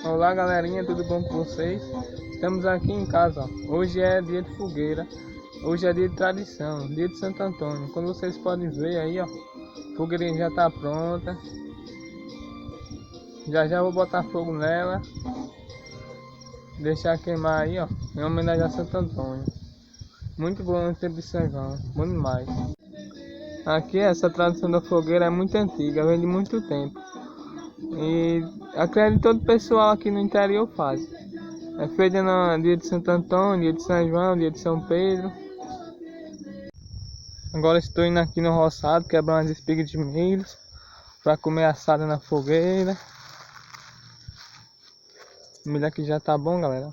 Olá galerinha, tudo bom com vocês? Estamos aqui em casa, ó. Hoje é dia de fogueira, hoje é dia de tradição, dia de Santo Antônio. Como vocês podem ver aí, ó, a fogueirinha já está pronta. Já já vou botar fogo nela, deixar queimar aí, ó, em homenagem a Santo Antônio. Muito bom no tempo de São João, bom demais. Aqui essa tradição da fogueira é muito antiga, vem de muito tempo. E acredito que todo o pessoal aqui no interior faz. É feita no dia de Santo Antônio, dia de São João, dia de São Pedro. Agora estou indo aqui no roçado, quebrando as espigas de milho para comer assada na fogueira. O milho aqui já tá bom, galera.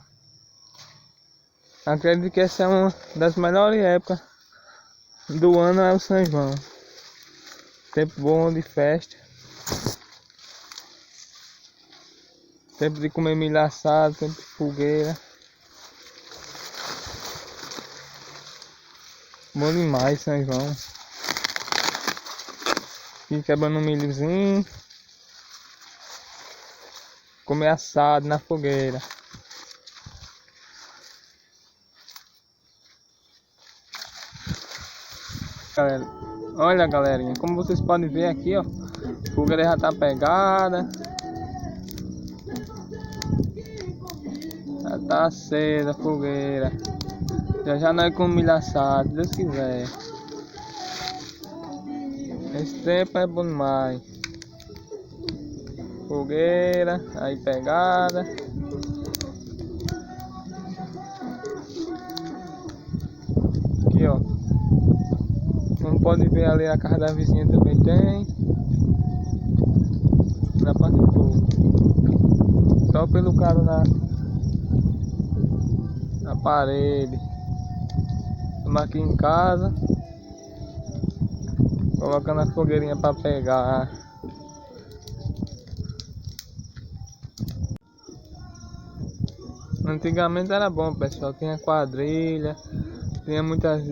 Acredito que essa é uma das melhores épocas do ano, é o São João. Tempo bom de festa. Tempo de comer milho assado, tempo de fogueira. Bom demais São João. Aqui quebrando um milhozinho. Comer assado na fogueira. Galera, olha galerinha, como vocês podem ver aqui, ó, a fogueira já tá pegada. Já tá acesa a fogueira. Já já nós comemos milho assado, se Deus quiser. Esse tempo é bom demais. Fogueira, aí pegada. Aqui, ó. Como pode ver ali, a casa da vizinha também tem. Na parte do fogo. Só pelo cara na parede. Estamos aqui em casa. Colocando a fogueirinha para pegar. Antigamente era bom, pessoal. Tinha quadrilha. Tinha muitas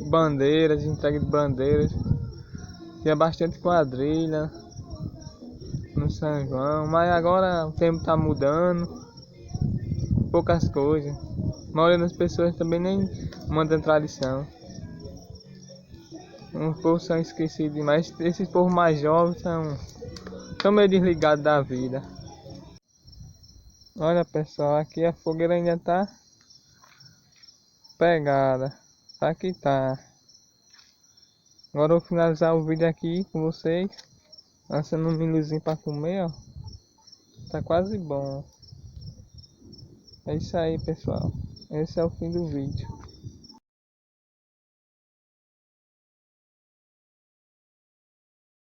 bandeiras, entrega de bandeiras. Tinha bastante quadrilha no São João, mas agora o tempo tá mudando. Poucas coisas. A maioria das pessoas também nem mantém tradição. Uns povos são esquecidos demais. Esses povos mais jovens são meio desligados da vida. Olha pessoal, aqui a fogueira ainda tá pegada. Aqui tá. Agora eu vou finalizar o vídeo aqui com vocês. Lançando um milhozinho para comer, ó. Tá quase bom. É isso aí, pessoal. Esse é o fim do vídeo.